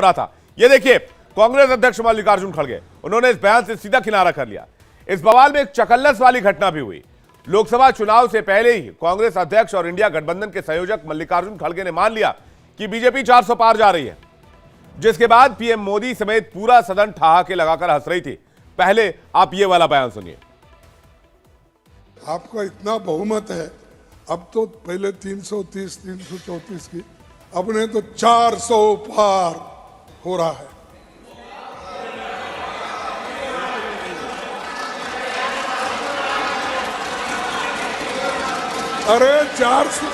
रहा था। ये देखिए, कांग्रेस अध्यक्ष मल्लिकार्जुन खड़गे, उन्होंने इस बयान से सीधा किनारा कर लिया। इस बवाल में एक चकल्लस वाली घटना भी हुई। लोकसभा चुनाव से पहले ही कांग्रेस अध्यक्ष और इंडिया गठबंधन के संयोजक मल्लिकार्जुन खड़गे ने मान लिया कि बीजेपी 400 पार जा रही है, जिसके बाद पीएम मोदी समेत पूरा सदन ठहाके लगाकर हंस रही थी। पहले आप ये वाला बयान सुनिए। आपका इतना बहुमत है, अब तो पहले 330 334 की, अब ने तो 400 पार हो रहा है। अरे 400,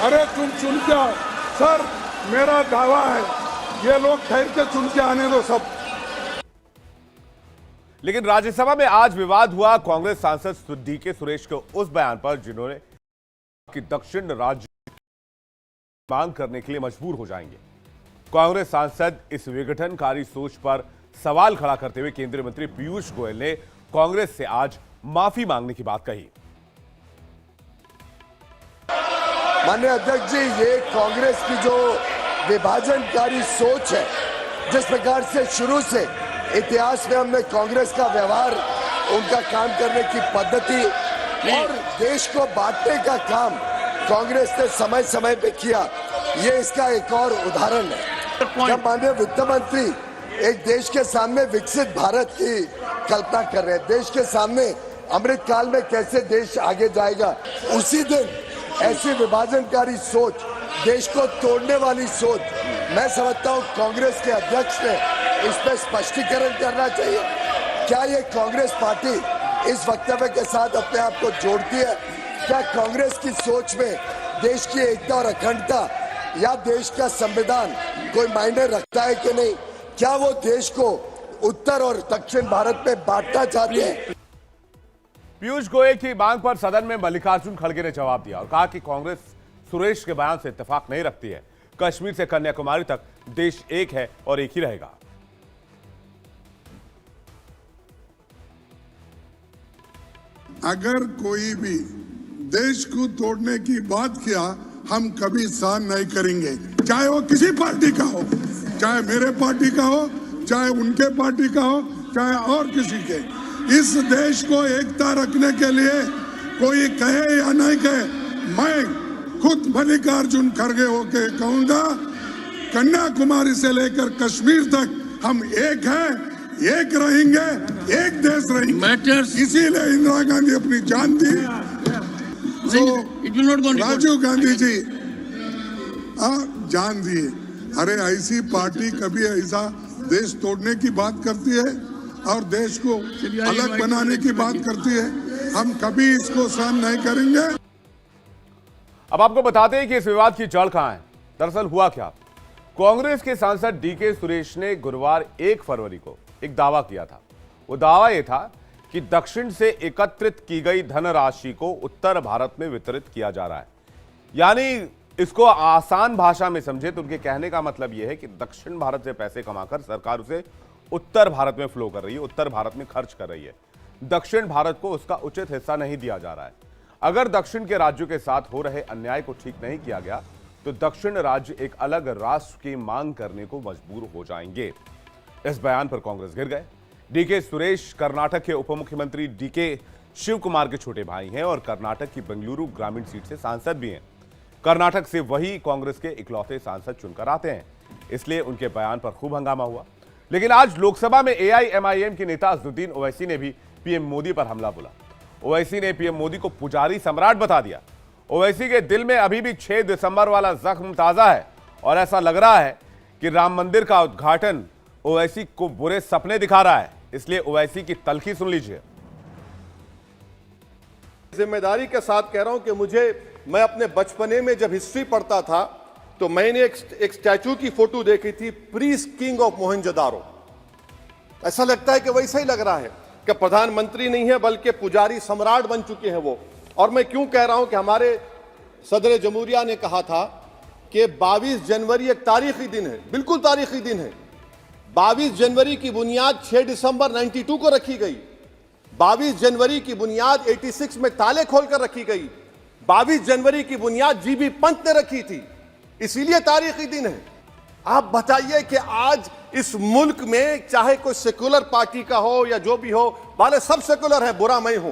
अरे तुम चुन के आओ सर, मेरा दावा है ये लोग ठहर के चुन के आने दो सब। लेकिन राज्यसभा में आज विवाद हुआ कांग्रेस सांसद डीके सुरेश के उस बयान पर, जिन्होंने कि दक्षिण राज्य मांग करने के लिए मजबूर हो जाएंगे। कांग्रेस सांसद इस विघटनकारी सोच पर सवाल खड़ा करते हुए केंद्रीय मंत्री पीयूष गोयल ने कांग्रेस से आज माफी मांगने की बात कही। माननीय अध्यक्ष जी, ये कांग्रेस की जो विभाजनकारी सोच है, जिस प्रकार से शुरू से इतिहास में हमने कांग्रेस का व्यवहार, उनका काम करने की पद्धति और देश को बांटने का काम कांग्रेस ने समय समय पे किया, ये इसका एक और उदाहरण है। जब माननीय वित्त मंत्री एक देश के सामने विकसित भारत की कल्पना कर रहे हैं, देश के सामने अमृत काल में कैसे देश आगे जाएगा, उसी दिन ऐसी विभाजनकारी सोच, देश को तोड़ने वाली सोच, मैं समझता हूं कांग्रेस के अध्यक्ष ने इस पर स्पष्टीकरण करना चाहिए। क्या ये कांग्रेस पार्टी इस वक्तव्य के साथ अपने आप को जोड़ती है? क्या कांग्रेस की सोच में देश की एकता और अखंडता या देश का संविधान कोई मायने रखता है कि नहीं? क्या वो देश को उत्तर और दक्षिण भारत में बांटना चाहते हैं? पीयूष गोयल की मांग पर सदन में मल्लिकार्जुन खड़गे ने जवाब दिया और कहा कि कांग्रेस सुरेश के बयान से इत्तेफाक नहीं रखती है। कश्मीर से कन्याकुमारी तक देश एक है और एक ही रहेगा। अगर कोई भी देश को तोड़ने की बात किया, हम कभी सहन नहीं करेंगे, चाहे वो किसी पार्टी का हो, चाहे मेरे पार्टी का हो, चाहे उनके पार्टी का हो, चाहे और किसी के। इस देश को एकता रखने के लिए कोई कहे या नहीं कहे, मैं खुद मल्लिकार्जुन खड़गे होके कहूंगा, कन्याकुमारी से लेकर कश्मीर तक हम एक हैं, एक रहेंगे, एक देश रहेंगे। इसीलिए इंदिरा गांधी अपनी जान दी। तो राजीव गांधी जी जान दिए। अरे ऐसी पार्टी कभी ऐसा देश तोड़ने की बात करती है और देश को अलग बनाने की बात करती है, हम कभी इसको सहन नहीं करेंगे। अब आपको बताते हैं कि इस विवाद की जड़ कहां है। दरअसल हुआ क्या, कांग्रेस के सांसद डीके सुरेश ने गुरुवार 1 फरवरी को एक दावा किया था। वो दावा यह था कि दक्षिण से एकत्रित की गई धनराशि को उत्तर भारत में वितरित किया जा रहा है। यानी इसको आसान भाषा में समझे तो उनके कहने का मतलब यह है कि दक्षिण भारत से पैसे कमाकर सरकार उसे उत्तर भारत में फ्लो कर रही है, उत्तर भारत में खर्च कर रही है। दक्षिण भारत को उसका उचित हिस्सा नहीं दिया जा रहा है। अगर दक्षिण के राज्यों के साथ हो रहे अन्याय को ठीक नहीं किया गया तो दक्षिण राज्य एक अलग राष्ट्र की मांग करने को मजबूर हो जाएंगे। इस बयान पर कांग्रेस घिर गए। डीके सुरेश कर्नाटक के उप मुख्यमंत्री डीके शिव कुमार के छोटे भाई हैं और कर्नाटक की बेंगलुरु ग्रामीण सीट से सांसद भी हैं। कर्नाटक से वही कांग्रेस के इकलौते सांसद चुनकर आते हैं, इसलिए उनके बयान पर खूब हंगामा हुआ। लेकिन आज लोकसभा में एआईएमआईएम के नेता अजदुद्दीन ओवैसी ने भी पीएम मोदी पर हमला बोला। ओवैसी ने पीएम मोदी को पुजारी सम्राट बता दिया। ओवैसी के दिल में अभी भी 6 दिसंबर वाला जख्म ताजा है और ऐसा लग रहा है कि राम मंदिर का उद्घाटन ओवैसी को बुरे सपने दिखा रहा है। इसलिए ओवैसी की तलखी सुन लीजिए। जिम्मेदारी के साथ कह रहा हूं कि मैं अपने बचपने में जब हिस्ट्री पढ़ता था तो मैंने एक स्टैचू की फोटो देखी थी, प्रीस्ट किंग ऑफ मोहनजोदारो। ऐसा लगता है कि वैसा ही लग रहा है कि प्रधानमंत्री नहीं है बल्कि पुजारी सम्राट बन चुके हैं वो। और मैं क्यों कह रहा हूं कि हमारे सदर जमहूरिया ने कहा था कि 22 जनवरी एक तारीखी दिन है, बिल्कुल तारीखी दिन है। 22 जनवरी की बुनियाद 6 दिसंबर 92 को रखी गई। 22 जनवरी की बुनियाद 86 में ताले खोलकर रखी गई। 22 जनवरी की बुनियाद जीबी पंत ने रखी थी, इसीलिए तारीखी दिन है। आप बताइए कि आज इस मुल्क में चाहे कोई सेकुलर पार्टी का हो या जो भी हो, वाले सब सेकुलर है, बुरा मैं हूं,